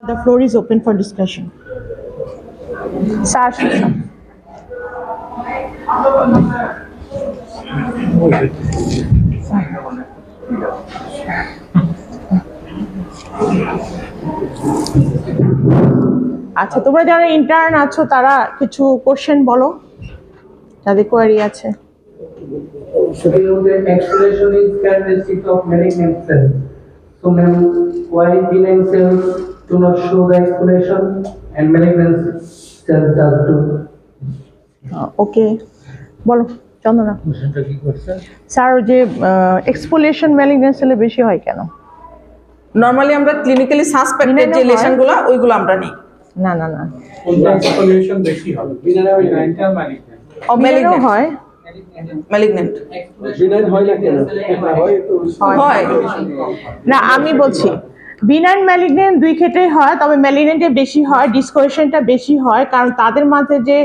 The floor is open for discussion. Sir, আচ্ছা, তোমরা যারা ইন্টার্ন আছো তারা কিছু কোশ্চেন বলো, তাদের কোয়ারি আছে। So the explanation is characteristic of malignant cells. So ma'am, why benign cells do not show the explanation and malignant cells does do? ওকে, বলো চন্দনা। কোশ্চেনটা কি করছে? স্যার, যে এক্সফোলিয়েশন ম্যালিগন্যান্ট সেলে বেশি হয় কেন? নরমালি আমরা ক্লিনিক্যালি সাসপেক্টেড যে লেশনগুলো ওইগুলো আমরা নিই। না না না, এক্সফোলিয়েশন বেশি হবে। বিনাইনটা মালিগন্যান্ট। ও বিনাইনও হয়। ম্যালিগন্যান্ট বিনাইন হয় না কেন? হয় তো হয় না, আমি বলছি বিনাইন ম্যালিগন্যান্ট দুই ক্ষেত্রেই হয়, তবে ম্যালিগন্যান্টে বেশি হয়, ডিসকোয়েশনটা বেশি হয়, কারণ তাদের মাঝে যে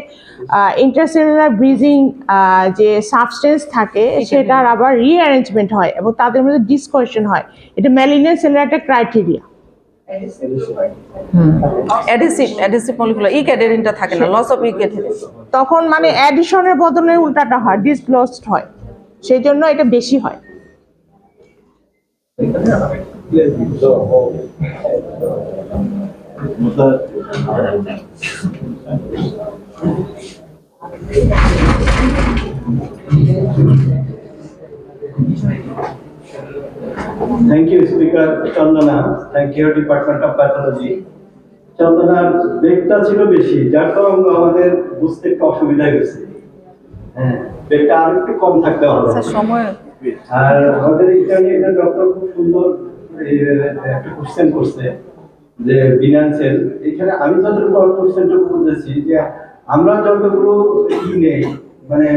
ইন্টারসেলুলার ব্রিজিং যে সাবস্টেন্স থাকে সেটার আবার রিঅ্যারেঞ্জমেন্ট হয় এবং তাদের মধ্যে ডিসকোয়েশন হয়। এটা ম্যালিগন্যান্ট সেলের একটা ক্রাইটেরিয়া। অ্যাডহেসিভ মলিকুলার ক্যাডেরিনটা থাকে না, লস অফ ক্যাডেরিন, তখন মানে অ্যাডিশনের বদলে উল্টাটা হয়, ডিসগ্লোসড হয়, সেই জন্য এটা বেশি হয়। Thank you, Speaker Chandana. Thank you, Department of Pathology. চন্দনার বেগটা ছিল বেশি, যার কারণে আমাদের বুঝতে একটু অসুবিধা হয়েছে। হ্যাঁ, বেগটা আর একটু কম থাকতে হবে। সময়। আর আমাদের ইন্টারনেটে ডক্টর খুব সুন্দর একটা কোশ্চেন করছে যে বিনান্সেল, এখানে আমি যতটুকু কোশ্চেনটা বুঝেছি যে আমরা যতগুলো নেই মানে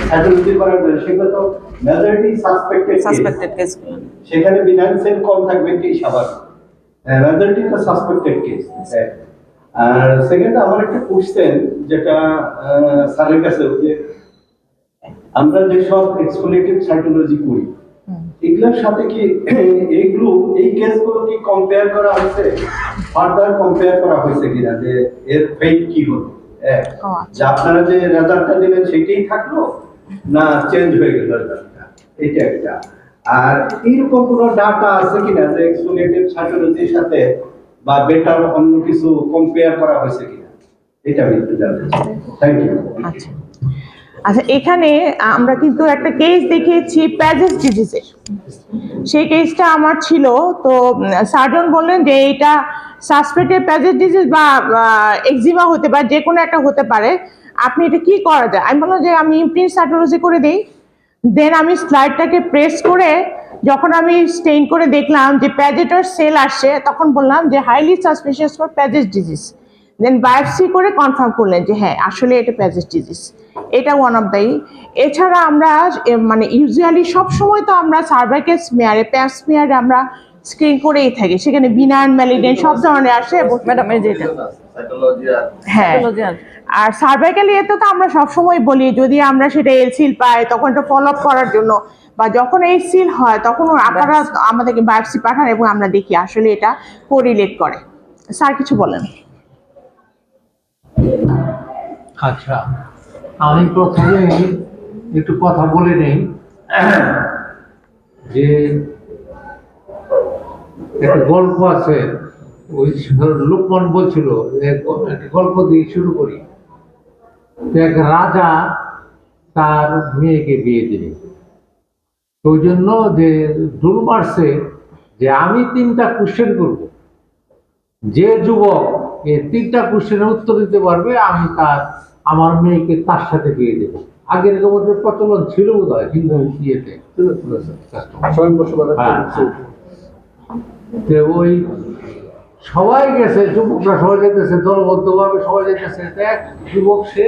সাইটোলজি করার জন্য সেগুলো তো মেজরিটি সাসপেক্টেড কেস, সেখানে বিনান্সেল কম থাকবে কি স্বাভাবিক, মেজরিটি তো সাসপেক্টেড কেস। আর সেকেন্ড আমার একটা কোশ্চেন যেটা স্যারের কাছে, যে আমরা যে সব এক্সফোলিয়েটিভ সাইটোলজি করি এগুলোর সাথে কি এইগুলো এই কেসগুলো কি কম্পেয়ার করা হয়েছে, ফার্দার কম্পেয়ার করা হয়েছে কিনা, যে এর ফেট কি হলো, যে আপনারা যে রেজাল্টটা দিলেন সেটাই থাকলো না চেঞ্জ হয়ে গেল রেজাল্টটা, এটা একটা। আর এরকম কোনো ডাটা আছে কিনা যে এক্সফোলিয়েটিভ সাইটোলজির সাথে বা বেটার অন্য কিছু কম্পেয়ার করা হয়েছে কিনা, এটা আমি একটু জানতে চাই। Thank you. আচ্ছা আচ্ছা, এখানে আমরা কিন্তু একটা কেস দেখিয়েছি প্যাজেস ডিজিজের, সেই কেসটা আমার ছিল। তো সার্জন বললেন যে এটা সাসপেক্টেড প্যাজেস ডিজিজ বা এক্সিমা হতে পারে, যে কোনো একটা হতে পারে, আপনি এটা কি করা যায়? আমি বললাম যে আমি ইমপ্রিন্ট সাইটোলজি করে দিই। দেন আমি স্লাইডটাকে প্রেস করে যখন আমি স্টেইন করে দেখলাম যে প্যাজেটার সেল আসছে, তখন বললাম যে highly suspicious for Paget's disease. Then biopsy করে কনফার্ম করলেন যে হ্যাঁ আসলে এটা প্যাজেস ডিজিজ। এটা ওয়ান অফ দ্য। এছাড়া আমরা মানে ইউজুয়ালি সবসময় তো আমরা সার্ভাইকাল স্মিয়ারে, প্যাপ স্মিয়ারে আমরা স্ক্রিন করেই থাকি, সেখানে বিনাইন ম্যালিগন্যান্ট সব ধরনের আসে। ম্যাডাম এই যে এটা হ্যাঁ, আর সার্ভাইকাল ইয়েতে তো আমরা সবসময় বলি যদি আমরা সেটা এলসিল পাই তখন এটা ফলো আপ করার জন্য, বা যখন এই সিল হয় তখন আপনারা আমাদেরকে বায়োপসি পাঠান এবং আমরা দেখি আসলে এটা কোরিলেট করে। স্যার কিছু বলেন। আচ্ছা, আমি প্রথমে একটু কথা বলে নেই যে একটা গল্প আছে, ওই লোকমান বলছিল, একটা গল্প দিয়ে শুরু করি। এক রাজা তার মেয়েকে বিয়ে দিলেন, ওই জন্য যে রুল মারছে যে আমি 3টা কোশ্চেন করব, যে যুবক এই 3টা কোশ্চেনের উত্তর দিতে পারবে আমি আমার মেয়েকে তার সাথে বিয়ে দেবো। আগের এরকম প্রচলন ছিল বোধ হয় হিন্দু ইয়েতে। ওই সবাই গেছে, যুবকরা সবাই যেতেছে, দলবদ্ধভাবে সবাই যেতেছে। এক যুবক সে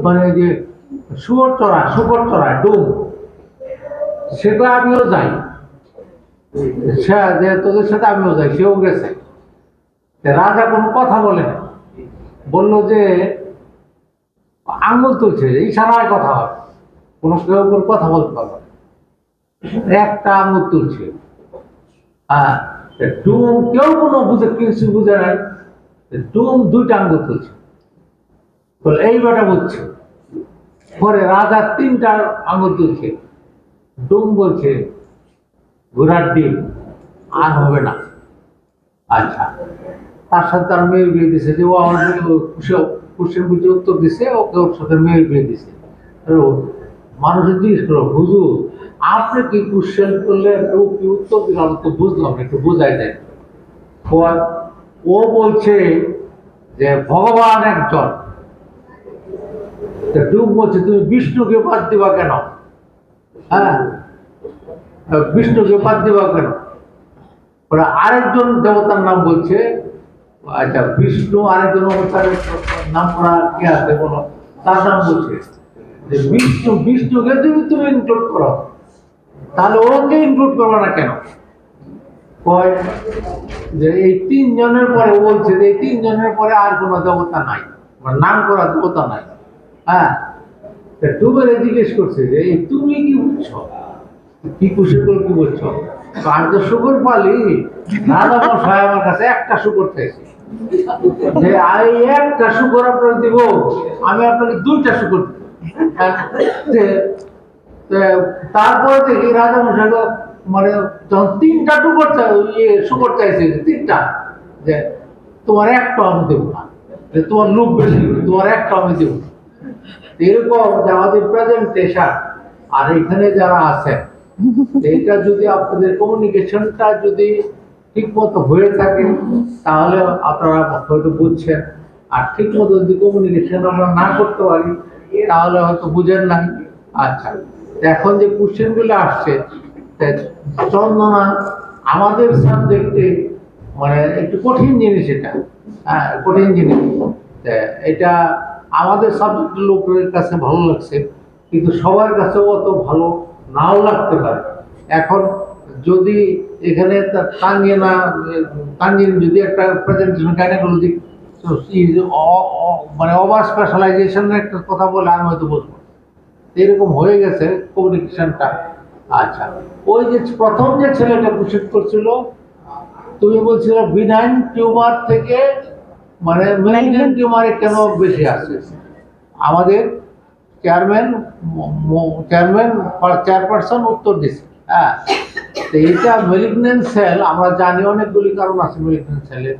মানে যে শুকর চড়ায় ডুম, সেটা আমিও যাই, যে তোদের সাথে আমিও যাই, সেও গেছে। রাজা কোনো কথা বলে না, বললো যে আঙুল তুলছে, ইশারায় কথা হয়, কোনো কেউ কথা বলতে পারবে, একটা আঙুল তুলছে। ডুম কেউ কোনো বুঝে কিছু বুঝে নাই, ডুম দুইটা আঙ্গুল তুলছে, বলে এই বেটা বুঝছে। পরে রাজা তিনটা আঙ্গুল তুলছে, ডুম বলছে ঘোড়ার ডিম আর হবে না। আচ্ছা, তার সাথে তার মেয়ের বিয়ে দিছে, যে ও আমার কোশ্চেন বুঝে উত্তর দিছে, ওকে ওর সাথে মেয়ের বিয়ে দিছে। মানুষ জিজ্ঞেস করো, হুজুর আপনি কি কোশ্চেন করলে ও কি উত্তর দিল, আমি তো বুঝলাম না, একটু বোঝাই দেয়। ও বলছে যে ভগবান একজন। ডুব বলছে তুমি বিষ্ণুকে বাদ দিবা কেন? হ্যাঁ, বিষ্ণুকে বাদ দিবা কেন? ওরা আরেকজন দেবতার নাম বলছে। আচ্ছা, বিষ্ণু আরেকজন অবতারের নাম করা কি আছে বলো, তার নাম বলছে যে বিষ্ণুকে তুমি ইনক্লুড করো, তাহলে ওকে ইনক্লুড করো না কেন? কয় যে এই তিনজনের পরে বলছে যে এই তিনজনের পরে আর কোনো দেবতা নাই, নাম করা দেবতা নাই। হ্যাঁ, ডুবেরে জিজ্ঞেস করছে যে তুমি কি বুঝছো, কি খুশি করে কি বলছো? আমি তো শুকর পালি, রাজা মশাই আমার কাছে একটা শুকর চাইছি, যে আমি একটা শুকর আপনার দিব, আমি আপনাকে দুইটা শুকর দিব। তারপরে দেখি রাজা মশাই মানে যখন তিনটা শুকর চাইছে, তিনটা, যে তোমার একটা আমি দেবো না, যে তোমার লোক বেশি, তোমার একটা আমি দেবো না। এরকম যে আমাদের প্রেজেন্টেশন আর এখানে যারা আছে, এটা যদি আপনাদের কমিউনিকেশনটা যদি ঠিক মতো হয়ে থাকে তাহলে আপনারা হয়তো বুঝছেন, আর ঠিক মতো যদি কমিউনিকেশন আমরা না করতে পারি তাহলে হয়তো বুঝেন না। আচ্ছা, এখন যে কোশ্চেন গুলো আসছে, চন্দনা আমাদের সাবজেক্টে মানে একটু কঠিন জিনিস, এটা হ্যাঁ কঠিন জিনিস। এটা আমাদের সাবজেক্টের লোকের কাছে ভালো লাগছে, কিন্তু সবার কাছে অত ভালো নাও লাগতে পারে। এখন যদি এখানে তানজিন যদি একটা প্রেজেন্টেশন গাইনোকোলজি মানে ওভার স্পেশালাইজেশনের একটা কথা বলে আমি হয়তো বলবো, এরকম হয়ে গেছে কমিউনিকেশনটা। আচ্ছা, ওই যে প্রথম যে ছেলেটা কোশ্চেন করছিল, তুমি বলছিল বিনাইন টিউমার থেকে মানে মেলিগন্যান্ট টিউমারে কেন বেশি আসছে। আমাদের চেয়ারপারসন উত্তর দিচ্ছে। হ্যাঁ, তো এটা মেলিগন্যান্ট সেল, আমরা জানি অনেকগুলি কারণ আছে মেলিগন্যান্ট সেলের,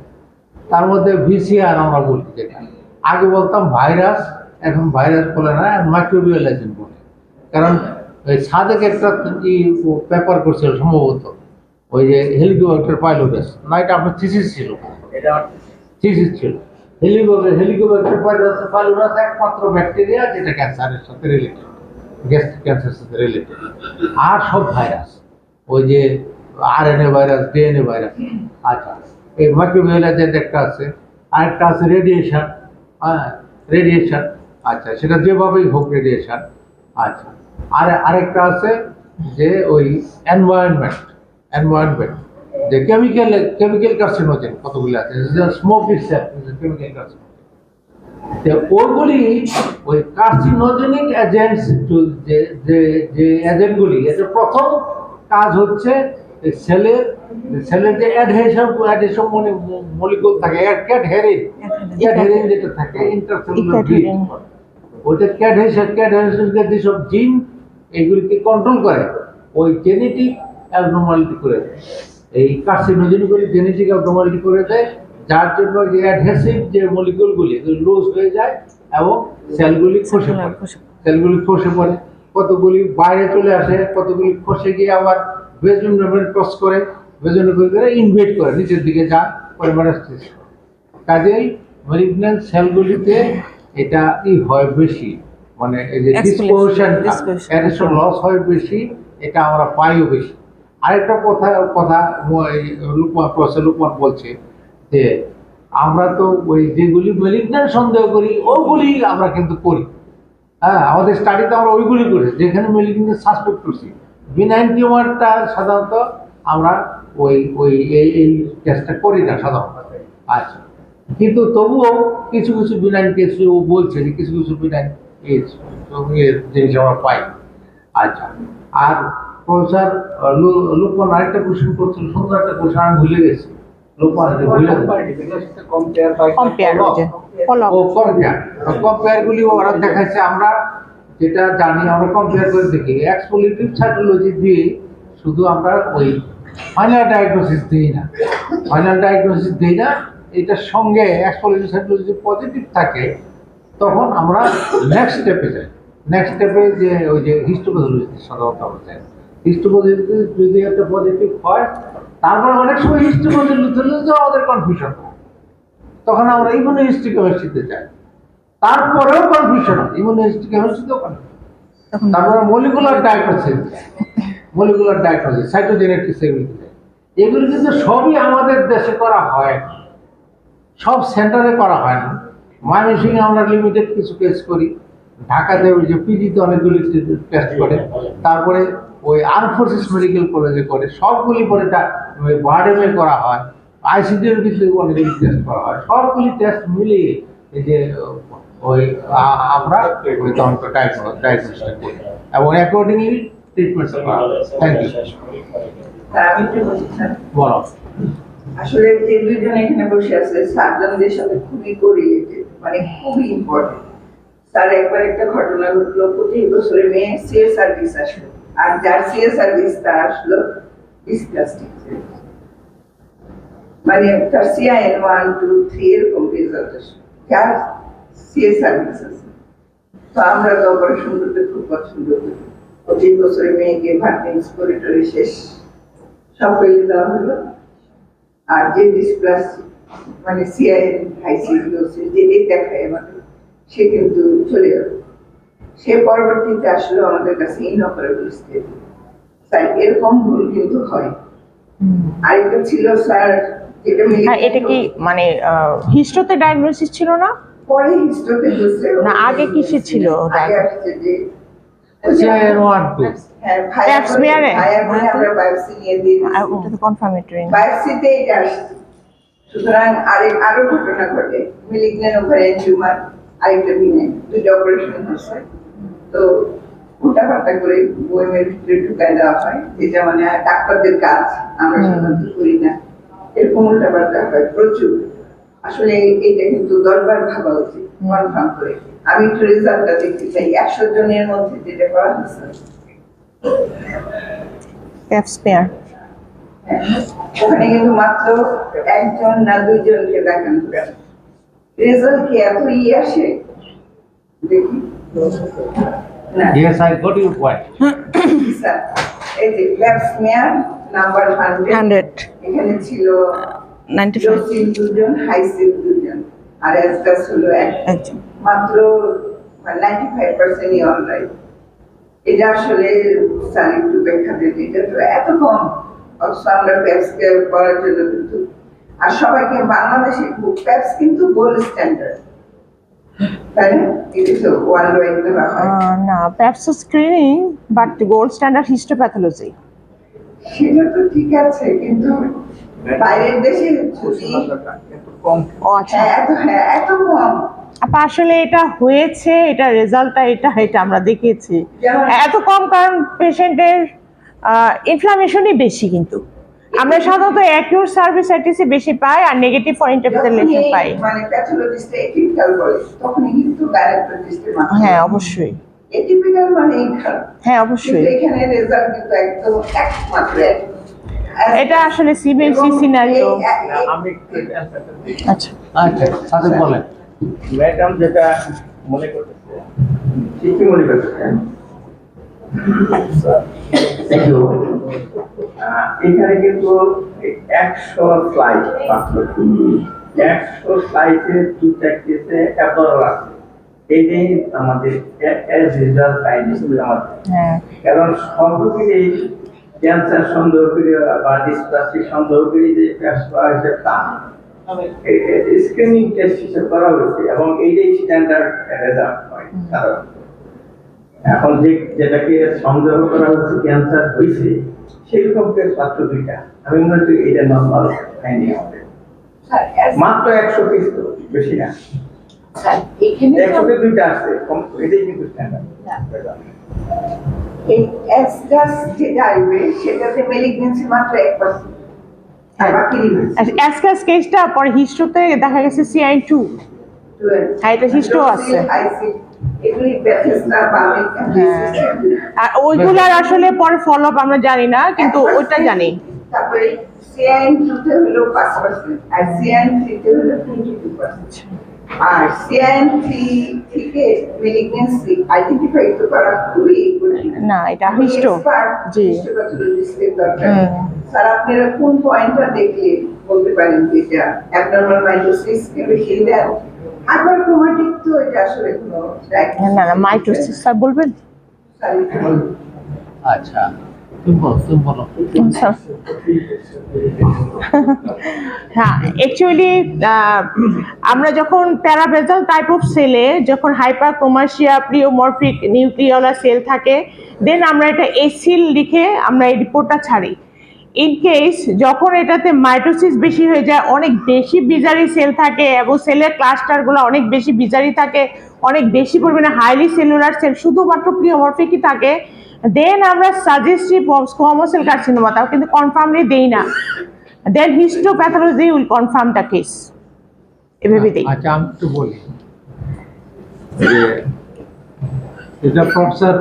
তার মধ্যে ভিসিআর আমরা বলি, যেটা আগে বলতাম ভাইরাস, এখন ভাইরাস বলে না, মাইক্রোবিয়াল এজেন্ট বলে। কারণ ওই সাদেক একটা পেপার করছিল সম্ভবত, ওই যে হেলিকপ্টার পাইলটের না, এটা আপনার থিসিস ছিল, এটা থিসিস ছিল। হেলিকপ্টার পাইলট একমাত্র ব্যাকটেরিয়া যেটা ক্যান্সারের সাথে রিলেটেড, গ্যাস্ট্রিক ক্যান্সারের সাথে রিলেটেড, আর সব ভাইরাস, ওই যে আরএনএ ভাইরাস, ডিএনএ ভাইরাস। আচ্ছা, এই মাইক্রোবিয়াল এজেন্ট একটা আছে, আরেকটা আছে রেডিয়েশন। হ্যাঁ, রেডিয়েশন, আচ্ছা সেটা যেভাবেই হোক রেডিয়েশন। আচ্ছা, আরেকটা আছে যে ওই এনভায়রনমেন্ট, যে কেমিক্যাল কার্সিনোজেন কতগুলি আছে, স্মোক ইটসেলফ কেমিক্যাল কার্সিনোজেন। ওইগুলি ওই কার্সিনোজেনিক এজেন্টস, যে এজেন্টগুলি, এদের প্রথম কাজ হচ্ছে সেলের যে অ্যাডহেশন মলিকুল থাকে, ক্যাডহেরিন যেটা থাকে ইন্টারসেলুলার ব্রিজ, ওইটা ক্যাডহেশনকে যেসব জিন এগুলিকে কন্ট্রোল করে, ওই জেনেটিক অ্যাবনর্মালিটি করে দেয়। এই কার্সিনোজেনগুলি জেনেটিক অ্যাবনর্মালিটি করে দেয়, যার জন্য যে অ্যাডহেসিভ যে মলিকুলগুলি লুজ হয়ে যায় এবং সেলগুলি খসে পড়ে, কতগুলি বাইরে চলে আসে, কতগুলি খসে গিয়ে আবার বেজমেন্ট মেমব্রেন ক্রস করে, ইনভেট করে নিচের দিকে যায়, পরে মেটাস্টেসিস করে। কাজেই ম্যালিগন্যান্ট সেলগুলিতে এটা হয় বেশি, মানে এই যে ডিসপোজিশন লস হয় বেশি, এটা আমরা পাইও বেশি। আরেকটা কথা লুকমান বলছে যে আমরা তো ওই যেগুলি ম্যালিগন্যান্ট সন্দেহ করি ওগুলি আমরা কিন্তু করি। হ্যাঁ, আমাদের স্টাডিতে আমরা ওইগুলি করি যেখানে ম্যালিগন্যান্ট সাসপেক্ট করছি। বিনাইন টিউমারটা সাধারণত আমরা এই কেসটা করি না সাধারণত। আচ্ছা, কিন্তু তবুও কিছু বিনাইন কেস ও বলছে যে কিছু বিনাইন জিনিস আমরা পাই। আচ্ছা, আর প্রফেসর লোকমান আরেকটা কোশ্চেন করছিল, সুন্দর একটা কোশ্চেন, আমি ভুলে গেছি। লোকমান ভুলে কম্পেয়ার ফলো ও কম্পেয়ার গুলি ওরা দেখাচ্ছে। আমরা যেটা জানি আমরা কম্পেয়ার করে দেখি। এক্সপোলিটিভ সাইটোলজি দিয়ে শুধু আমরা ওই ফাইনাল ডায়াগনোসিস দিই না, এটার সঙ্গে এক্সপোলিটিভ সাইটোলজি পজিটিভ থাকে, তখন আমরা নেক্সট স্টেপে যাই। নেক্সট স্টেপে যে ওই যে হিস্টোপ্যাথোলজি সাধারণত আমরা যাই। হিস্টোপ্যাথোলজি যদি একটা পজিটিভ হয়, তারপরে অনেক সময় হিস্টোপ্যাথোলজি আমাদের কনফিউশন হয়, তখন আমরা ইমিউনোহিস্টোকেমিস্ট্রিতে যাই। তারপরেও কনফিউশন হয়, ইমিউনোহিস্টোকেমিস্ট্রিতেও কনফিউশন। তারপরে মলিকুলার ডায়াগনোসিস, সাইটোজেনেটিক্স, এগুলো কিন্তু সবই আমাদের দেশে করা হয় না, সব সেন্টারে করা হয় না। ময়মনসিংহে আমরা লিমিটেড কিছু কেস করি, ঢাকাতে ওই যে পিজিতে অনেকগুলি টেস্ট করে, তারপরে ওই আর্ম ফোর্সেস মেডিকেল কলেজে করে, সবগুলি পরে ওই বারডেমে করা হয়, আইসিডির ভিতরে অনেকগুলি টেস্ট করা হয়। সবগুলি টেস্ট মিলিয়ে এই যে ওই আমরা ওই তখন ডায়াগনোসিসটা করি এবং অ্যাকর্ডিংলি ট্রিটমেন্ট করা হয়। Thank you. আমি একটু বলছি স্যার, বলো। আসলে যে দুইজন এখানে বসে আছে সার্জনদের সাথে খুবই কোরিলেটেড, মানে খুবই ইম্পর্টেন্ট। স্যার একবার একটা ঘটনা ঘটলো, 25 বছরের মেয়ে সিএ সার্ভিস আসলো, আর যার সিএ সার্ভিস তার আসলো ডিসকাস্টিং, মানে তার সিআইএন 1, 2, 3 এরকম রেজাল্ট আসলো, যার সিএ সার্ভিস আছে। তো আমরা তো অপারেশন করতে খুব পছন্দ করি। 25 বছরের মেয়েকে ভার্টিন্স করিডোরে শেষ সব ফেলে দেওয়া হলো, আর যে ডিসপ্লাস মানে সিআইএন হাইসিডিওসিস যেটাই দেখায় আমাদের, সে কিন্তু চলে গেল। সে পরবর্তীতে আসলো আমাদের কাছে ইনঅপারেবল স্টেজ। স্যার এরকম ভুল কিন্তু হয়। আরেকটা ছিল স্যার, যেটা এটা কি মানে হিস্টোতে ডায়াগনোসিস ছিল না, পরে হিস্টোতে হচ্ছে না আগে কিসে ছিল? আগে আসছে যে CIN 1, 2 হ্যাঁ Pap smear এ? ভাইয়া বলে আমরা বায়োপসি নিয়ে দিয়ে আর দিয়েছি। ওটা তো কনফার্মেটরি। বায়োপসিতে এটা আসছে। সুতরাং আরো ঘটনা ঘটে, মিলিগন্যান্ট ওভারিয়ান টিউমার, আরেকটা বিনাইন, দুইটা অপারেশন হচ্ছে। তো উল্টাপাল্টা করে বইমের ভিতরে ঢুকায় দেওয়া হয়, যেটা মানে ডাক্তারদের কাজ, আমরা সাধারণত করি না। এরকম উল্টাপাল্টা হয় প্রচুর। আসলে এইটা কিন্তু 10 বার ভাবা উচিত কনফার্ম করে। আমি একটু রেজাল্টটা দেখতে চাই, 100 জনের মধ্যে যেটা করা হয়েছে প্যাপ স্মেয়ার ওখানে কিন্তু মাত্র 1জন না 2জনকে দেখানো হয়েছে। রেজাল্ট কি এত আসে দেখি না। Yes, I got your point. Sir, এই যে প্যাপ স্মেয়ার নাম্বার 100, 100 এখানে ছিল 95 লোসিল 2জন, হাইসিল 2জন, আর অ্যাসকাস হলো 1, একজন। মাত্র 95%ই অলরাইট। এটা আসলে স্যার একটু ব্যাখ্যা দেন, এটা তো এত কম। অবশ্য আমরা প্যাপসকে করার জন্য কিন্তু, আর সবাইকে বাংলাদেশে প্যাপস কিন্তু গোল্ড স্ট্যান্ডার্ড, তাই না? এটা তো ওয়ার্ল্ড ওয়াইড ধরা হয়। না, Pap's screening but gold standard histopathology. সেটা তো ঠিক আছে, কিন্তু বাইরের দেশে যদি ও আচ্ছা, এত কম। আপা আসলে এটা হয়েছে, এটা রেজাল্টটা এটা আমরা দেখেছি যেমন- এত কম, কারণ পেশেন্টের ইনফ্লামেশনই বেশি। কিন্তু আমরা সাধারণত অ্যাকিউট সার্ভিসাইটিসই বেশি পাই আর নেগেটিভ ফর ইন্টারপ্রিটেশন পাই। মানে প্যাথোলজিস্ট এটিপিক্যাল বলে, তখনই কিন্তু গাইনোকোলজিস্টের মাথা। হ্যাঁ অবশ্যই, এটিপিক্যাল মানে এই খারাপ। হ্যাঁ অবশ্যই। কিন্তু এখানে রেজাল্ট কিন্তু একদম একমাত্র এক। এটা আসলে সিবিএসসি সিনারিও। আচ্ছা আচ্ছা, সাথে বলেন। ম্যাডাম যেটা মনে করতেছে ঠিকই মনে করতেছে। এখানে কিন্তু 100 স্লাইড মাত্র, 100 স্লাইডে 2টা কেসে অ্যাবনর্মাল আছে। এইটাই আমাদের এজ রেজাল্ট ফাইন্ডিং আমাদের, হ্যাঁ কারণ সব রোগীরই ক্যান্সার সন্দেহ করে বা ডিসপ্লাস্টিক সন্দেহ করে যে টেস্ট করা হয়েছে তা স্ক্রিনিং টেস্ট হিসেবে করা হয়েছে এবং এইটাই স্ট্যান্ডার্ড রেজাল্ট হয় সাধারণত। এখন যেটাকে সন্দেহ করা হচ্ছে ক্যান্সার হয়েছে, সেরকম কেস মাত্র 2টা। আমি মনে করি এটা নর্মাল ফাইন্ডিং আমাদের। মাত্র 100 কেস, তো বেশি না, এখানে 100 তে 2টা আসছে, এটাই কিন্তু স্ট্যান্ডার্ড। এই অ্যাসগাস যেটা আসবে সেটাতে মেলিগনেন্সি মাত্র 1%, আর বাকি রিভার্স। অ্যাসকাস কেসটা পরে হিস্ট্রোতে দেখা গেছে CIN2 হ্যাঁ, এটা হিস্ট্রো আছে। এগুলি ব্যথেস্তা বা আমেরিকান আর ওইগুলার আসলে পরে ফলো আপ আমরা জানি না, কিন্তু ওইটা জানি। তারপরে CIN2 তে হলো 5% আর CIN3 তে হলো 22%। আর CIN3 থেকে মেলিগনেন্সি আইডেন্টিফাই তো করা খুবই কঠিন। না, এটা হিস্ট্রো। জি। হিস্টোপ্যাথোলজিস্টের দরকার। স্যার আপনারা কোন পয়েন্টটা দেখলে বলতে পারেন যে এটা অ্যাবনরমাল মাইটোসিস কে বেশি দেন? হাইপারক্রোমাটিক তো এটা আসলে কোনো না না, মাইটোসিস স্যার বলবেন। আচ্ছা, তুমি বলো। আচ্ছা। হ্যাঁ, অ্যাকচুয়ালি আমরা যখন প্যারাবেজাল টাইপ অফ সেলে যখন হাইপারক্রোমাসিয়া প্লিওমরফিক নিউক্লিওলার সেল থাকে, দেন আমরা এটা এসিল লিখে আমরা এই রিপোর্টটা ছাড়ি। ইন কেস যখন এটাতে মাইটোসিস বেশি হয়ে যায়, অনেক বেশি বিজারি সেল থাকে এবং সেলের ক্লাস্টারগুলো অনেক বেশি বিজারি থাকে, অনেক বেশি পরিমাণে হাইলি সেলুলার সেল শুধুমাত্র প্লিওমরফিকই থাকে, দেন আমরা suggestive of squamous cell carcinoma, তাও কিন্তু কনফার্মলি দেই না। Then histopathology will confirm the case, এভাবে দেই। আচ্ছা, আমি একটু বলি যে এটা প্রফেসর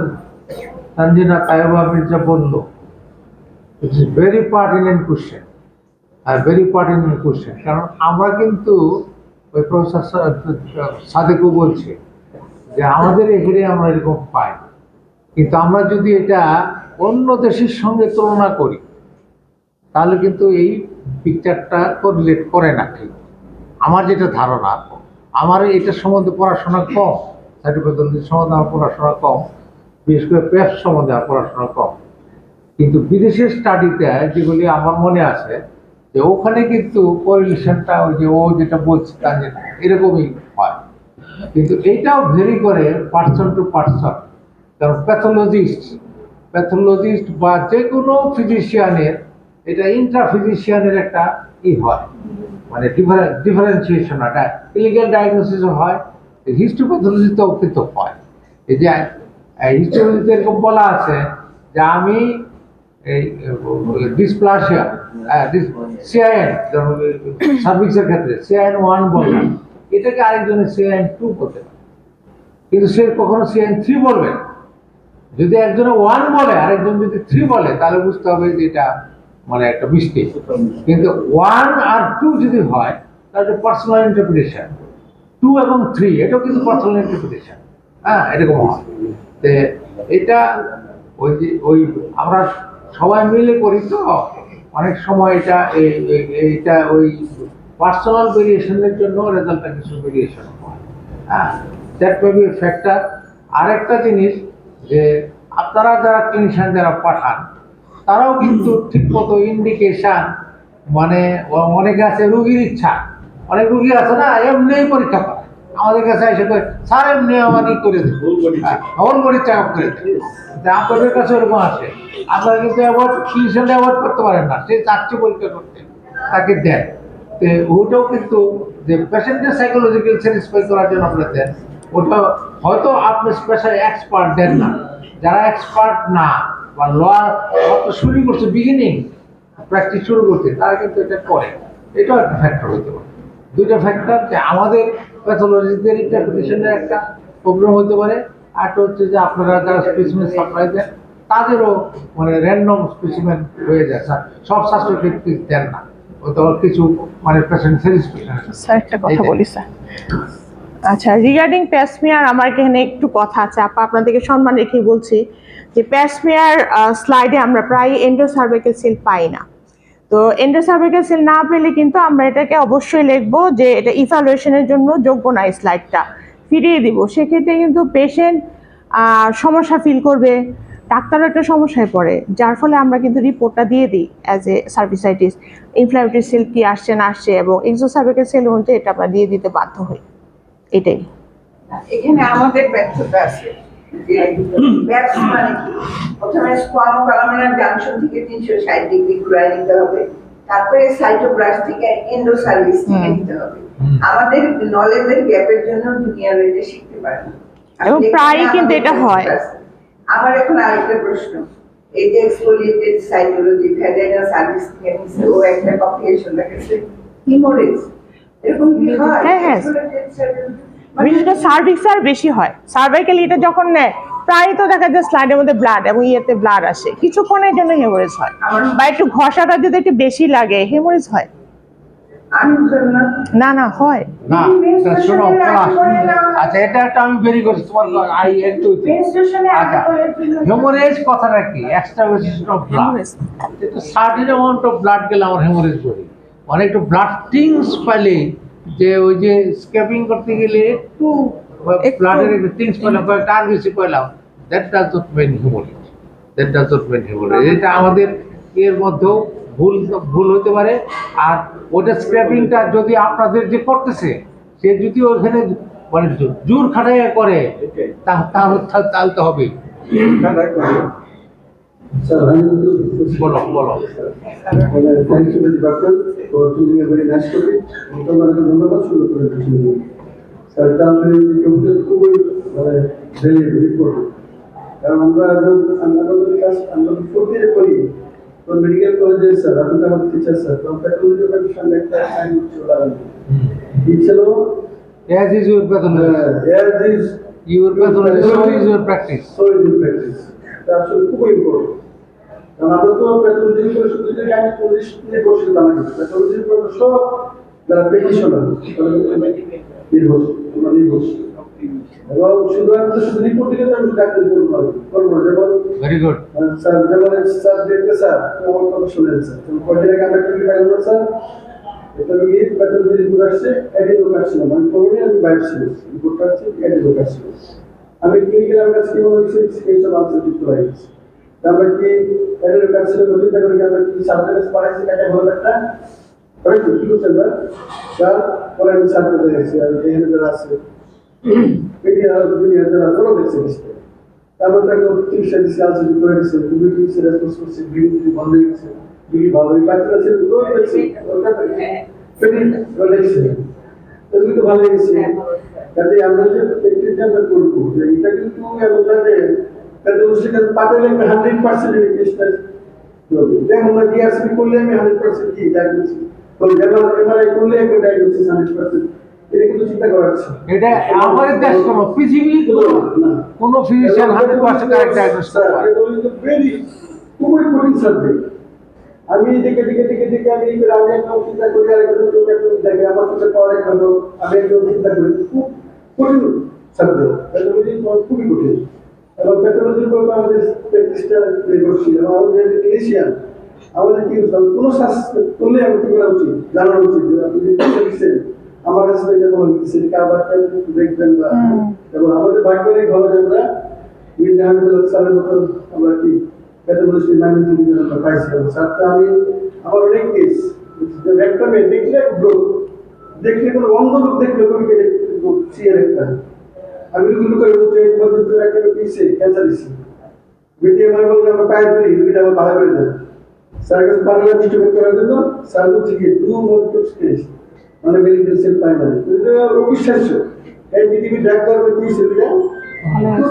সঞ্জিনা কায়বা মির্জা বললো, it is very pertinent question, are very pertinent question. কারণ আমরা কিন্তু ওই প্রফেসর সাদেকও বলছে যে আমাদের এখানে আমরা এরকম পাই, কিন্তু আমরা যদি এটা অন্য দেশের সঙ্গে তুলনা করি তাহলে কিন্তু এই পিকচারটা কোরিলেট করে না। ঠিক আমার যেটা ধারণা, আমার এটার সম্বন্ধে পড়াশোনা কম, সাইটোপ্যাথোলজির সম্বন্ধে আমার পড়াশোনা কম, বিশেষ করে পেপস সম্বন্ধে আমার পড়াশোনা কম, কিন্তু বিদেশের স্টাডিতে যেগুলি আমার মনে আছে যে ওখানে কিন্তু কোরিলেশনটা ওই যে ও যেটা বলছে তা এরকমই হয়। কিন্তু এইটাও ভেরি করে পার্সন টু পার্সন, কারণ প্যাথোলজিস্ট বা যে কোনো ফিজিশিয়ানের এটা ইন্ট্রাফিজিশিয়ানের একটা হয়, মানে ডিফারেন্সিয়েশন, একটা ক্লিনিক্যাল ডায়াগনোসিসও হয়, হিস্টোপ্যাথোলজিতেও কিন্তু হয়। এই যে হিস্টোপ্যাথোলজিতে এরকম বলা আছে যে আমি এই ডিসপ্লাসিয়া CIN সার্ভিক্সের ক্ষেত্রে CIN1 বললাম, এটাকে আরেকজনের CIN2 বলতে পারে, কিন্তু সে কখনো CIN3 বলবে না। যদি একজনে 1 বলে আরেকজন যদি 3 বলে তাহলে বুঝতে হবে যে এটা মানে একটা মিস্টেক। কিন্তু 1 আর 2 যদি হয় তাহলে পার্সোনাল ইন্টারপ্রিটেশন, 2 এবং 3 এটাও কিন্তু পার্সোনাল ইন্টারপ্রিটেশন। হ্যাঁ, এরকম হয়। তো এটা ওই আমরা সবাই মিলে করি, তো অনেক সময় এটা ওই পার্সোনাল ভেরিয়েশনের জন্য রেজাল্টটা কিছু ভেরিয়েশন হয়। হ্যাঁ, দ্যাট মে বি ফ্যাক্টর। আরেকটা জিনিস যে আপনারা যারা ক্লিনিশিয়ান যারা পাঠান তারাও কিন্তু ঠিকমতো ইন্ডিকেশন, মানে অনেকে আছে রুগীর ইচ্ছা, অনেক রুগী আছে না এমনি পরীক্ষা করে আমাদের কাছে এসে করে, স্যার এমনি আমারই করে দেয়, হোল বডি চেক আপ করে দেয়। আপনাদের কাছে ওরকম আছে, আপনারা কিন্তু ক্লিনিশিয়ানটা অ্যাভয়েড করতে পারেন না, সে চাচ্ছে পরীক্ষা করতে, তাকে দেন। তো ওটাও কিন্তু যে পেশেন্টের সাইকোলজিক্যাল স্যাটিসফাই করার জন্য আপনারা দেন, ওটা হয়তো আপনি স্পেশাল এক্সপার্ট দেন না, যারা এক্সপার্ট না বা লোয়ার শুরু করছে, বিগিনিং প্র্যাকটিস শুরু করছে, তারা কিন্তু এটা করে। এটাও একটা ফ্যাক্টর হতে পারে। দুইটা ফ্যাক্টর, যে আমাদের প্যাথোলজিদের ইন্টারপ্রিটেশনের একটা প্রবলেম হতে পারে, আরটা হচ্ছে যে আপনারা যারা স্পেসিমেন সাপ্লাই দেন তাদেরও মানে র্যান্ডম স্পেসিমেন হয়ে যায়। সব স্বাস্থ্যক্ষেত্রে দেন না, ওটা কিছু মানে পেশেন্ট স্যাটিসফ্যাকশন। স্যার একটা কথা বলি স্যার। আচ্ছা, রিগার্ডিং প্যাসমিয়ার আমার এখানে একটু কথা আছে, আপনাদেরকে সম্মান রেখেই বলছি যে প্যাসমিয়ার স্লাইডে আমরা প্রায় এন্ডোসার্ভাইকাল সেল পাই না। তো এন্ডোসার্ভাইকাল সেল না পেলে কিন্তু আমরা এটাকে অবশ্যই লিখবো যে এটা ইভ্যালুয়েশনের জন্য যোগ্য না, এই স্লাইডটা ফিরিয়ে দিব। সেক্ষেত্রে কিন্তু পেশেন্ট সমস্যা ফিল করবে, ডাক্তারও একটা সমস্যায় পড়ে, যার ফলে আমরা কিন্তু রিপোর্টটা দিয়ে দিই as a cervicitis, inflammatory cell কি আসছে না আসছে, এবং এক্সোসার্ভাইকাল সেল অনুযায়ী এটা আমরা দিয়ে দিতে বাধ্য হই। এটাই এখানে আমাদের ব্যর্থতা আছে। যে ব্যাপস মানে কি, প্রথমে স্কোয়ামো কলামিনার জাংশন থেকে 360 ডিগ্রি ঘুরায় নিতে হবে, তারপরে সাইটোব্লাস্ট থেকে এন্ডোসার্ভিস থেকে নিতে হবে। আমাদের নলেজের গ্যাপের জন্য দুনিয়ার এটা শিখতে পারে না, এবং প্রায়ই কিন্তু এটা হয়। আমার এখন আরেকটা প্রশ্ন, এই যে এক্সফোলিয়েটেড সাইটোলজি ভ্যাজাইনাল সার্ভিস থেকে নিছে, ও একটা কমপ্লিকেশন দেখাচ্ছে হিমোরেজ, এরকম কি হয়? হ্যাঁ, হ্যাঁ। Exfoliated cytology বিশেষ করে সার্ভিক্স আর বেশি হয়। সার্ভাইকালি এটা যখন নেয় প্রায় তো দেখা যায় স্লাইডের মধ্যে ব্লাড এবং ইয়েতে ব্লাড আসে, কিছুক্ষণের জন্য হেমোরেজ হয়, বা একটু ঘষাটা যদি একটু বেশি লাগে হেমোরেজ হয়। আমি বুঝলাম না। না না হয়। না শোনো আচ্ছা এটা একটা আমি বেরি করছি তোমার আই একটু মেনস্ট্রুয়েশনে আচ্ছা হেমোরেজ কথাটা কি এক্সট্রাভার্সেশন অফ ব্লাড, এটা সার্টেন অ্যামাউন্ট অফ ব্লাড গেলে আমার হেমোরেজ করি, মানে একটু ব্লাড টিংস পাইলে যে ওই যে স্ক্যাপিং করতে গেলে একটু ব্লাডের একটু টিংস পেলাম কয়েকটা আর বেশি পেলাম, that does not mean haemorrhage, that does not mean haemorrhage. এটা আমাদের এর মধ্যেও ভুল হতে পারে। আর ওটা স্ক্র্যাপিংটা যদি আপনাদের যে করতেছে সে যদি ওখানে মানে জোর খাটাইয়া করে তাহলে তো হবে। Sir, বলো বলো। thank you to the doctor for choosing a very nice topic. তোমাকে ধন্যবাদ শুরু করে দিচ্ছি। স্যার তাহলে টপিকটা খুবই মানে ভেরি ইম্পর্টেন্ট, কারণ আমরা আমাদের কাজ আমরা প্রত্যেকে করি তো মেডিকেল কলেজে স্যার আপনি তো আমাদের টিচার স্যার তো প্যাথোলজি সামনে একটা সাইন চলে আসবে কি ছিল As is your pathology, as is your pathology, so is your practice. so is your practice. এটা আসলে খুবই ইম্পর্টেন্ট, কারণ আমরা তো প্যাথোলজি করে শুধু যে আমি পুলিশ নিয়ে বসে তা না, প্যাথোলজির উপর সব যারা প্র্যাকটিশনার নির্ভরশীল এবং শুধু রিপোর্ট দিকে তো আমি ডাক্তার করবো যেমন Very good. স্যার যেমন স্যার দেখতে স্যার আমার কথা শুনেন স্যার কয়দিন আগে আমরা টিভি পাইলাম না স্যার, এটা রোগী প্যাথোলজি রিপোর্ট আসছে অ্যাডিনো কার্সিনোমা, আমি করোনি আমি বায়োপসি রিপোর্ট আসছে অ্যাডিনো কার্সিনোমা, আমি ক্লিনিক্যাল আমার কাছে কেমন হয়েছে সেই সব আনসার দিতে হয়ে গেছে। আমরা কি অ্যাডিনো কার্সিনোমা চিন্তা করি আমরা কি সার্ভে কাছে পাঠাইছি কাটা ভালো একটা হয়তো কি করছেন না স্যার পরে আমি সার্ভে দেখেছি আর এখানে যারা আছে দুনিয়া যারা বড় দেখছে তারপর তাকে চিকিৎসা দিচ্ছে আলসা করে দিচ্ছে তুমি চিকিৎসা রেসপন্স করছে বিলি বন্ধ হয়ে গেছে বিলি ভালো ওই বাচ্চারা ছিল তো দেখছি ওটা পেটি দেখছে এগুলো তো ভালো লেগেছে। কাজে আমরা যে প্র্যাকটিসটা আমরা করবো যে এটা কিন্তু এমন না যে কাজে সেখানে পাঠালে 100% এই কেসটা যেমন না ডিআরসি করলে আমি 100% কি ডায়াগনোসিস তো যেমন এমআরআই করলে একটা ডায়াগনোসিস 100%, এটা কিন্তু চিন্তা করার আছে। এটা আমাদের দেশ কোনো পৃথিবী কোনো ফিজিশিয়ান 100% কারেক্ট ডায়াগনোসিস করতে পারে। ভেরি খুবই কঠিন সাবজেক্ট। আমি দেখে আমি একটা চিন্তা করি আর একটা দেখে আমার কাছে পাওয়ার একটা আমি একদম চিন্তা করি খুব কঠিন সাবজেক্ট, প্যাথোলজি খুবই কঠিন এবং প্যাথোলজির উপর আমাদের প্র্যাকটিসটা নির্ভরশীল এবং আমাদের যে ক্লিনিশিয়ান আমাদের কি কোনো সাসপেক্ট করলে আমাদের কি করা উচিত জানা উচিত যে আপনি যে আমার কাছে এটা মনে হচ্ছে কারবার দেখবেন বা এবং আমাদের ভাগ্যের ভালো যে আমরা মির্জা হামিদুল স্যারের মতো আমরা কি প্যাথোলজি ম্যানেজমেন্ট আমরা পাইছি স্যারটা আমি আমার অনেক কেস একটা মেয়ে দেখলে গ্রোথ দেখলে কোনো অন্ধ লোক দেখলে সিয়ার একটা আমি এগুলো করে বলতে একটা পিসে ক্যান্সার দিচ্ছি বেটি আমার বলতে আমরা পায়ে ধরি রুগীটা আমার ভালো করে দেয় স্যার কাছে পাঠালাম ট্রিটমেন্ট করার জন্য স্যার বলছে কি 2 months কেস মানে মেডিকেল সেল পাই না এটা অবিশ্বাস্য এই পৃথিবীর ডাক্তার বলে কি সেটা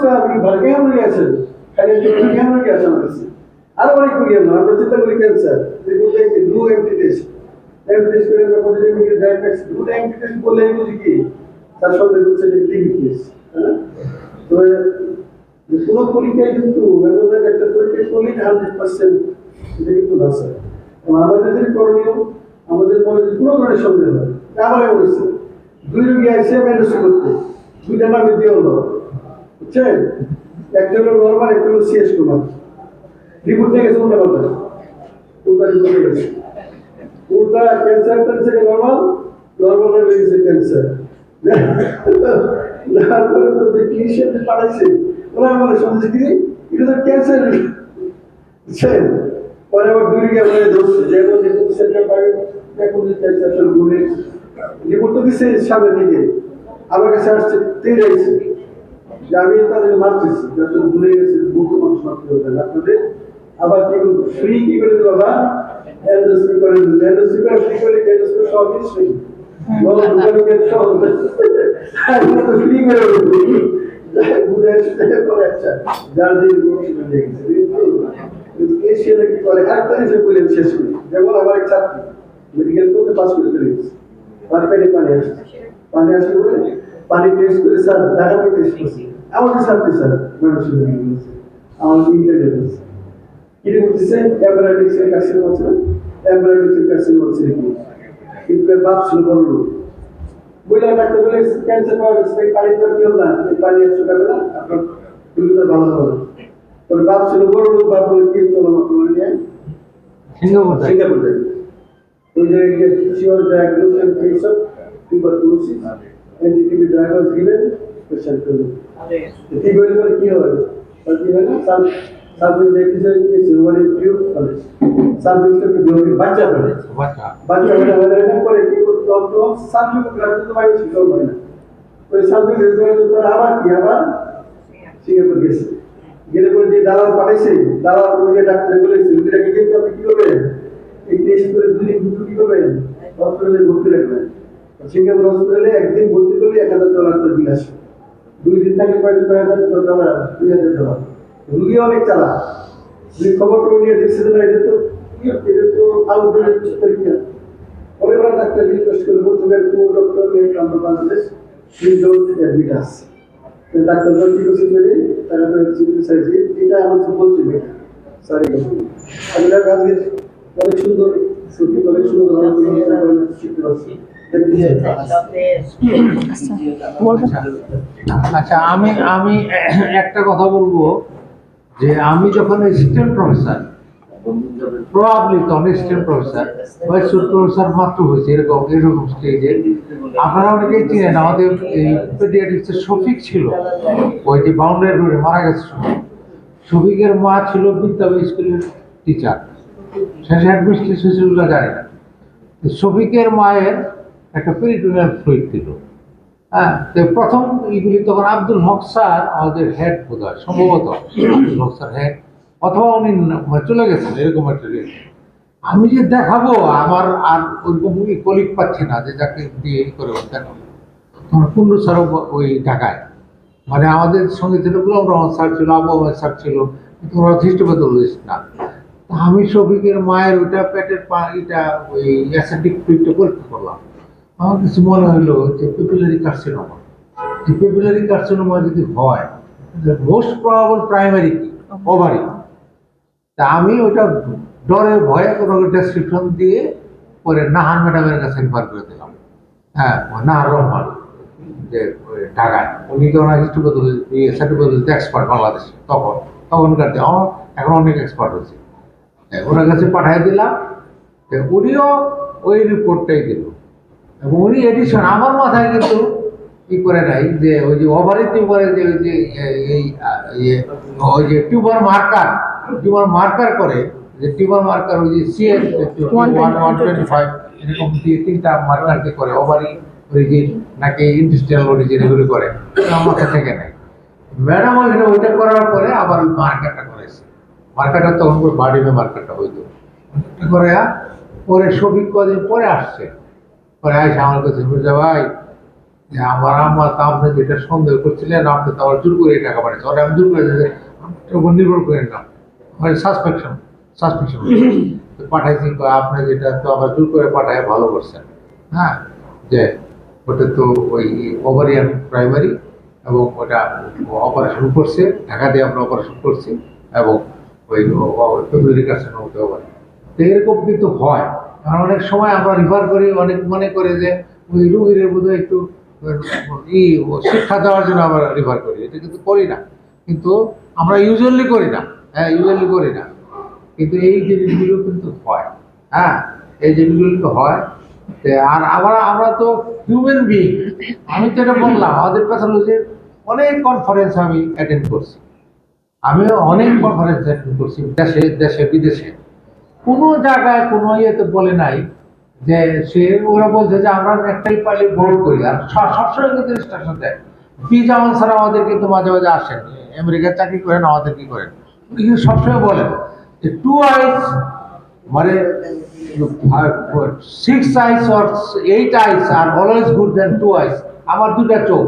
তো আপনি ভালো কেমন গেছে খালি কেমন গেছে আমার কাছে আর অনেক করি আমরা চিন্তা করি ক্যান্সার দেখুন ব্লু এমটি টেস্ট করে আমরা পজিটিভ নিয়ে ডায়াগনোসিস ব্লু এমটি টেস্ট করলে এই বুঝি কি তার সঙ্গে হচ্ছে টিবি কেস হ্যাঁ তো কোনো পরীক্ষায় কিন্তু একটা পরীক্ষা করলে 100% এটা কিন্তু না স্যার আমাদের যে করণীয় আমাদের মনে যে কোনো ধরনের সন্দেহ হয় আমার এমন হচ্ছে 2 রোগী আসে ম্যানেজ করতে 2টা নামে দিয়ে হলো বুঝছেন একটা হলো নর্মাল একটা হলো সিএস কুমার রিপোর্ট নিয়ে গেছে ওটা বলতে ওটা রিপোর্ট গেছে ওটা ক্যান্সারটা থেকে নর্মাল হয়ে গেছে ক্যান্সার তারপরে তো যে ক্লিনিশিয়ান পাঠাইছে ওরা আমার সন্দেহ কি এটা তো ক্যান্সার বুঝছেন পরে আবার 2 রোগী আমরা ধরছে যেমন যে সেন্টার পাই দেখুন যে ক্যান্সার বলে রিপোর্ট তো দিছে সামনে থেকে আমার কাছে আসছে 3 আইছে যে আমি তাদের মারতেছি যখন ভুলে গেছে বহু মানুষ মারতে হবে আপনাদের আবার কি ফ্রি কি করে দেবো বাবা এন্ডোস্কোপি করে দিল এন্ডোস্কোপি করে ফ্রি করে এন্ডোস্কোপি সব কিছু বলো দোকানে গিয়ে সব আমি তো ফ্রি করে দেবো বুঝে করে আচ্ছা যার দিন চলে গেছে এশিয়াতে কি করে একটা জিনিস বলে শেষ করি যেমন আমার এক ছাত্রী মেডিকেল করতে পাস করে চলে গেছে পানি পানি আসে বলে পানি টেস্ট করে স্যার ঢাকাতে টেস্ট করছি আমাকে ছাত্রী স্যার মানুষের আমার ইন্টারনেট কি বলতেছে অ্যাম্বারাইটিক্সের কাছে বলছে অ্যাম্বারাইটিক্সের কাছে বলছে কিন্তু বাপ ছিল বড় লোক বইলা ডাক্তার বলে ক্যান্সার পাওয়া গেছে পানি তো কি হবে না পানি আসছে যাবে না আপনার তুলিটা ভালো হবে ওর বাপ ছিল বড় লোক বাপ বলে কি চলো মত বলে নিয়ে সিঙ্গাপুর যাবে ওই যে sure diagnosis case of tuberculosis anti TB drug was given patient to কি বলে কি হয় আর কি হয় না সাবজেক্ট দেখতেছে যে ওয়ান টিউব করে সাবজেক্ট একটু বিয়োগে বাচ্চা করে বাচ্চা হলে না করে কি করতে হবে সাবজেক্ট গ্রাফে তো বাইরে শিখতে হয় না ওই সাবজেক্ট রেজাল্ট আবার কি আবার সিঙ্গাপুর গেছে গেলে পরে যে দালাল পাঠাইছে দালাল ওই ডাক্তার বলেছে এটাকে কিন্তু আপনি কি করবেন এই টেস্ট করে দুদিন দুটো কি করবেন হসপিটালে ভর্তি রাখবেন সিঙ্গাপুর হসপিটালে একদিন ভর্তি করলে $1,000 তো বিল আসে 2 দিন থাকলে $5,000 $2,000 রুগী অনেক চালা যদি খবর নিয়ে দেখছে না এটা তো আউটডোরের পরীক্ষা অনেকবার ডাক্তার রিকোয়েস্ট করে বলতে পারেন কোন ডক্টর আমরা Bangladesh please don't admit us doctor কি করছে বলে তারা চিকিৎসা চাইছে এটা আমার তো বলছে বেটা সরি আমরা আজকে অনেক সুন্দর ছুটি অনেক সুন্দর শিখতে পারছি আচ্ছা আমি একটা কথা বলবো যে আমি যখন অ্যাসিস্ট্যান্ট প্রফেসর প্রবাবলি তখন অ্যাসিস্ট্যান্ট প্রফেসর বা প্রফেসর মাত্র হয়েছে এরকম স্টেজে আপনারা অনেকেই চিনেন আমাদের এই পেডিয়াট্রিক্সের শফিক ছিল ওই যে বাউন্ডারি রোডে মারা গেছে শফিকের মা ছিল বিদ্যালয় স্কুলের টিচার শেষে অ্যাডমিনিস্ট্রেশন হয়েছিল জানি না শফিকের মায়ের একটা পেরিটোনিয়াল ফ্লুইড ছিল হ্যাঁ তো প্রথম এইগুলি তখন আব্দুল হক স্যার আমাদের হেড বোধ হয় সম্ভবত আব্দুল হক স্যার হেড অথবা উনি চলে গেছেন এরকম একটা আমি যে দেখাবো আমার আর ওইরকম কলিগ পাচ্ছি না যে যাকে দিয়ে করে দেখাবো তখন কুন্ডু স্যারও ওই ঢাকায় মানে আমাদের সঙ্গে ছিল গুলাম রহমান স্যার ছিল আবু আহমেদ স্যার ছিল কিন্তু ওরা হিস্টোপ্যাথোলজিস্ট না আমি শফিকের মায়ের ওইটা পেটের এটা ওই অ্যাসিডিক ফ্লুইডটা পরীক্ষা করলাম আমার কিছু মনে হলো যে পেপিলারি কার্সিনোমা এই পেপিলারি কার্সিনোমা যদি হয় মোস্ট প্রবাবল প্রাইমারি কি ওভারি তা আমি ওটা ডরে ভয়ে কোনো ডেসক্রিপশন দিয়ে পরে নাহার ম্যাডামের কাছে রেফার করে দিলাম হ্যাঁ নাহার রহমান যে ঢাকায় উনি তো ওনার হিস্টোপ্যাথোলজি এক্সপার্ট বাংলাদেশে তখনকার এখন অনেক এক্সপার্ট হয়েছে ওনার কাছে পাঠিয়ে দিলাম উনিও ওই রিপোর্টটাই দিল এবং উনি এডিশন আমার মাথায় কিন্তু কি করে নাই যে ওই যে ওভারি টিউবারে যে ওই যে ওই যে টিউবার মার্কার করে যে টিউবার মার্কার ওই যে সিএস 125 এরকম দিয়ে 3টা মার্কার দিয়ে করে ওভারি অরিজিন নাকি ইন্ডাস্ট্রিয়াল অরিজিন এগুলি করে আমার মাথায় থেকে নেই ম্যাডাম ওইখানে ওইটা করার পরে আবার ওই মার্কারটা করেছে মার্কারটা তখন বাড়িতে মার্কারটা হইতো করে পরে শফিক কদিন পরে আসছে পরে আসে আমার কাছে বুঝা ভাই যে আমার আম্মা তো আপনি যেটা সন্দেহ করছিলেন আপনি তো আমার জোর করে টাকা পাঠিয়েছে ওরা আমি জোর করে ওপর নির্ভর করেন না মানে সাসপেকশন পাঠাইছি আপনি যেটা তো আবার জোর করে পাঠায় ভালো করছেন হ্যাঁ যে ওটা তো ওই ওভারিয়ান প্রাইমারি এবং ওটা অপারেশন করছে ঢাকা দিয়ে আমরা অপারেশন করছি এবং ওই পেপিলারি কার্সিনোমা হতে পারে তো এরকম কিন্তু হয় কারণ অনেক সময় আমরা রিফার করি অনেক মনে করে যে ওই রুগীর বোধহয় একটু শিক্ষা দেওয়ার জন্য আমরা রিফার করি এটা কিন্তু করি না কিন্তু আমরা ইউজুয়ালি করি না কিন্তু এই জিনিসগুলো কিন্তু হয় হ্যাঁ এই জিনিসগুলো কিন্তু হয় আর আমরা তো হিউম্যান বিং আমি তো এটা বললাম আমাদের প্যাথোলজির অনেক কনফারেন্স আমি অ্যাটেন্ড করছি দেশে বিদেশে কোনো জায়গায় কোনো ইয়েতে বলে নাই যে ওরা বলছে যে আমরা একটাই পাইলে বোর্ড করি আর সবসময় কিন্তু ইনস্ট্রাকশন দেয় জামান স্যার আমাদের কিন্তু মাঝে মাঝে আসেন আমেরিকার চাকরি করেন আমাদের কি করেন উনি কিন্তু সবসময় বলেন যে 2 আইস মানে 6 eyes or 8 eyes are always good than 2 eyes আমার 2টা চোখ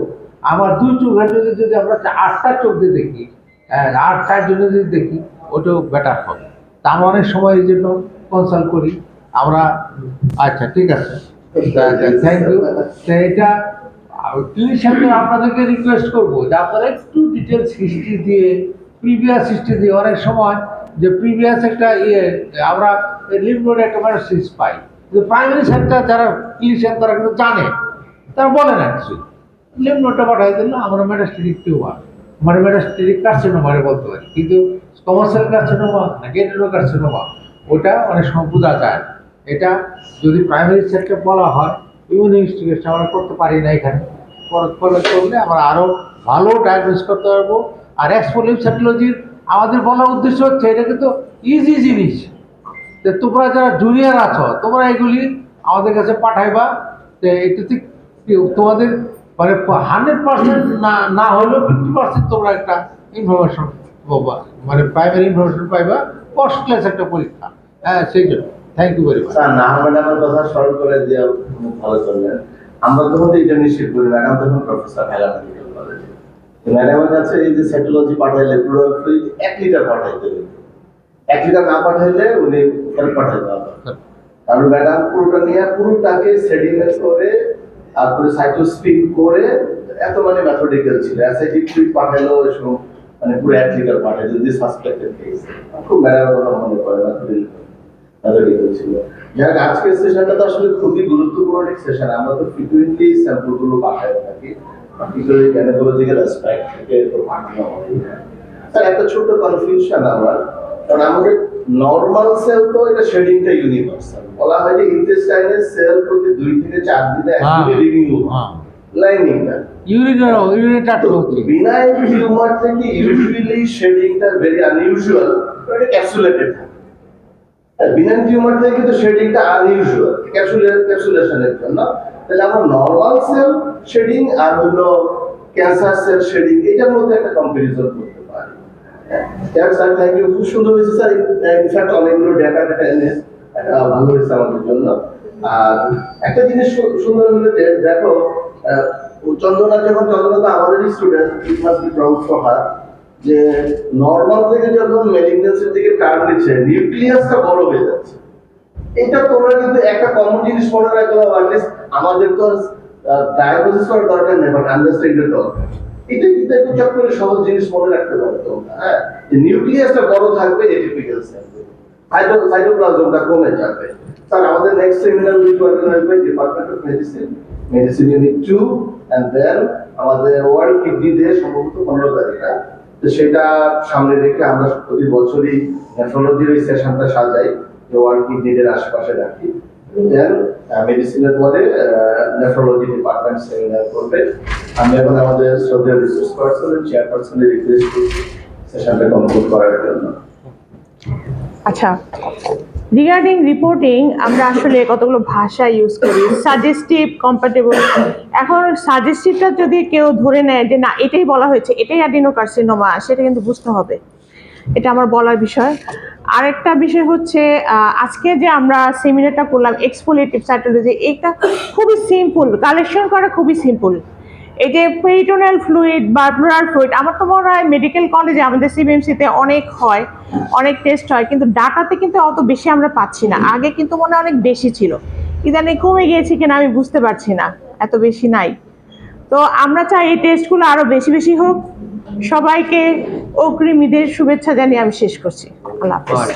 আমার 2 চোখের যদি আমরা 8টা চোখ দিয়ে দেখি, 8টার জন্য যদি দেখি, ওটাও বেটার হবে। তা আমরা অনেক সময় এই জন্য কনসাল্ট করি আমরা। আচ্ছা, ঠিক আছে, থ্যাংক ইউ। তো এটা ক্লিনিশিয়ানদের আপনাদেরকে রিকোয়েস্ট করবো যে আপনারা একটু ডিটেলস হিস্ট্রি দিয়ে, প্রিভিয়াস হিস্ট্রি দিয়ে, অনেক সময় যে প্রিভিয়াস একটা আমরা লিম্ফ নোডে একটা মেটাস্টেসিস পাই, কিন্তু প্রাইমারি সেক্টর যারা ক্লিনিশিয়ান তারা কিন্তু জানে, তারা বলে না কিছু। লিম্ফ নোডটা পাঠাই দিল, আমরা মেটাস্টেটিক টিউমার মানে মেটাস্টেটিক কার্সিনোমারে বলতে পারি, কিন্তু কমার্শিয়াল কার্সিনোমা নাকি অ্যাডেনোকার্সিনোমা ওটা অনেক সময় বোঝা যায়। এটা যদি প্রাইমারি সেক্টর বলা হয়, ইমিউন ইনভেস্টিগেশন আমরা করতে পারি না এখানে, করলে আমরা আরও ভালো ডায়াগনোস করতে পারবো। আর এক্সপোলিভ সাইটোলজির আমাদের বলার উদ্দেশ্য হচ্ছে এটা কিন্তু ইজি জিনিস, যে তোমরা যারা জুনিয়র আছো তোমরা এগুলি আমাদের কাছে পাঠাইবা। তো এটাতে তোমাদের মানে 100% না হলেও 50% তোমরা একটা ইনফরমেশন পাবা, মানে প্রাইমারি ইনফরমেশন পাইবা। ফার্স্ট ক্লাস একটা পরীক্ষা। হ্যাঁ, সেই জন্য thank you very much. Sir, না ম্যাডামের কথা স্মরণ করে দিয়ে ভালো চললেন। আমরা তখন এটা নিশ্চিত করি, ম্যাডাম তখন প্রফেসর ঢাকা মেডিকেল কলেজে। ম্যাডামের কাছে এই যে সাইটোলজি পাঠাইলে পুরো 1 লিটার পাঠাইতে হবে, 1 লিটার না পাঠাইলে উনি ফেরত পাঠাইতে হবে। কারণ ম্যাডাম পুরোটা নিয়ে পুরোটাকে সেডিমেন্ট করে তারপরে সাইটোস্পিন করে এত মানে মেথডিক্যাল ছিল। অ্যাসিডিক ফ্লুইড পাঠাইলেও এসব মানে পুরো 1 লিটার পাঠাই যদি সাসপেক্টেড কেস। খুব ম্যাডামের কথা মনে পড়ে, মেথডিক্যাল ছিল। যাক, আজকের সেশনটা তো আসলে খুবই গুরুত্বপূর্ণ সেশন। আমরা তো ফ্রিকুয়েন্টলি স্যাম্পলগুলো পাঠাই থাকি, পার্টিকুলারলি গ্যানাকোলজিক্যাল অ্যাসপেক্ট থেকে তো পাঠানো হয়। স্যার, একটা ছোট্ট কনফিউশন আমার, কারণ আমাদের নরমাল সেল তো এটা শেডিংটা ইউনিভার্সাল। বলা হয় যে ইন্টেস্টাইনের সেল প্রতি 2 থেকে 4 দিনে একদিনে রিনিউ লাইনিংটা ইউরিনটা তো বিনাইন টিউমার থেকে ইউজুয়ালি শেডিংটা ভেরি আনইউজুয়াল, এটা ক্যাপসুলেটেড থাকে। বিনাইন টিউমার থেকে কিন্তু শেডিংটা আনইউজুয়াল ক্যাপসুলেশনের জন্য। তাহলে আমরা নরমাল সেল শেডিং আর হলো ক্যান্সার সেল শেডিং এটার মধ্যে একটা কম্পারিজন করতে পারি। স্যার, থ্যাংক ইউ, খুব সুন্দর হয়েছে স্যার। ইনফ্যাক্ট অনেকগুলো ডেটা এনে এটা ভালো হয়েছে আমাদের জন্য। আর একটা জিনিস সুন্দর হলো যে দেখো, চন্দনা তো আমাদেরই student, it must be proud for her, যে নরমাল থেকে যখন ম্যালিগন্যান্সির দিকে টার্ন নিচ্ছে, নিউক্লিয়াসটা বড় হয়ে যাচ্ছে। এটা তোমরা কিন্তু একটা কমন জিনিস মনে রাখলে, অ্যাটলিস্ট আমাদের তো ডায়াগনোসিস করার দরকার নেই, বাট আন্ডারস্ট্যান্ডের দরকার। এটা কিন্তু একটু চট করে সহজ জিনিস মনে রাখতে পারো তোমরা। হ্যাঁ, যে নিউক্লিয়াসটা বড় থাকবে, এটিপিক্যাল সেল সাইটোপ্লাজমটা কমে যাবে। স্যার, আমাদের next seminar will be organised by department of medicine unit 2, and then আমাদের ওয়ার্ল্ড কিডনি ডে সম্ভবত 15 তারিখে। তো সেটা সামনে রেখে আমরা প্রতি বছরই নেফ্রোলজির ওই সেশনটা সাজাই, যে ওয়ার্ল্ড কিডনি ডের আশেপাশে রাখি। দেন মেডিসিনের পরে নেফ্রোলজি ডিপার্টমেন্ট সেমিনার করবে। আমি এখন আমাদের শ্রদ্ধেয় রিসোর্স পার্সন চেয়ারপারসনের রিকোয়েস্ট করছি সেশনটা কমপ্লিট করার জন্য। আচ্ছা, রিগার্ডিং রিপোর্টিং আমরা আসলে কতগুলো ভাষা ইউজ করি, সাজেস্টিভ, কম্প্যাটেবল। এখন সাজেস্টিভটা যদি কেউ ধরে নেয় যে না এটাই বলা হয়েছে, এটাই অ্যাডিনোকার্সিনোমা, সেটা কিন্তু বুঝতে হবে, এটা আমার বলার বিষয়। আরেকটা বিষয় হচ্ছে আজকে যে আমরা সেমিনারটা করলাম এক্সফোলিয়েটিভ সাইটোলজি, এটা খুবই সিম্পল, কালেকশন করা খুবই সিম্পল। এই যে পেরিটোনিয়াল ফ্লুইড বা প্লুরাল ফ্লুইড, আমার তো মনে হয় মেডিকেল কলেজে আমাদের সিবিএমসিতে অনেক হয়, অনেক টেস্ট হয়, কিন্তু ডাটাতে কিন্তু অত বেশি আমরা পাচ্ছি না। আগে কিন্তু মনে হয় অনেক বেশি ছিল, ইদানিং কমে গিয়েছে কিনা আমি বুঝতে পারছি না, এত বেশি নাই। তো আমরা চাই এই টেস্টগুলো আরো বেশি বেশি হোক। সবাইকে অগ্রিম ঈদের শুভেচ্ছা জানিয়ে আমি শেষ করছি। আল্লাহ হাফেজ।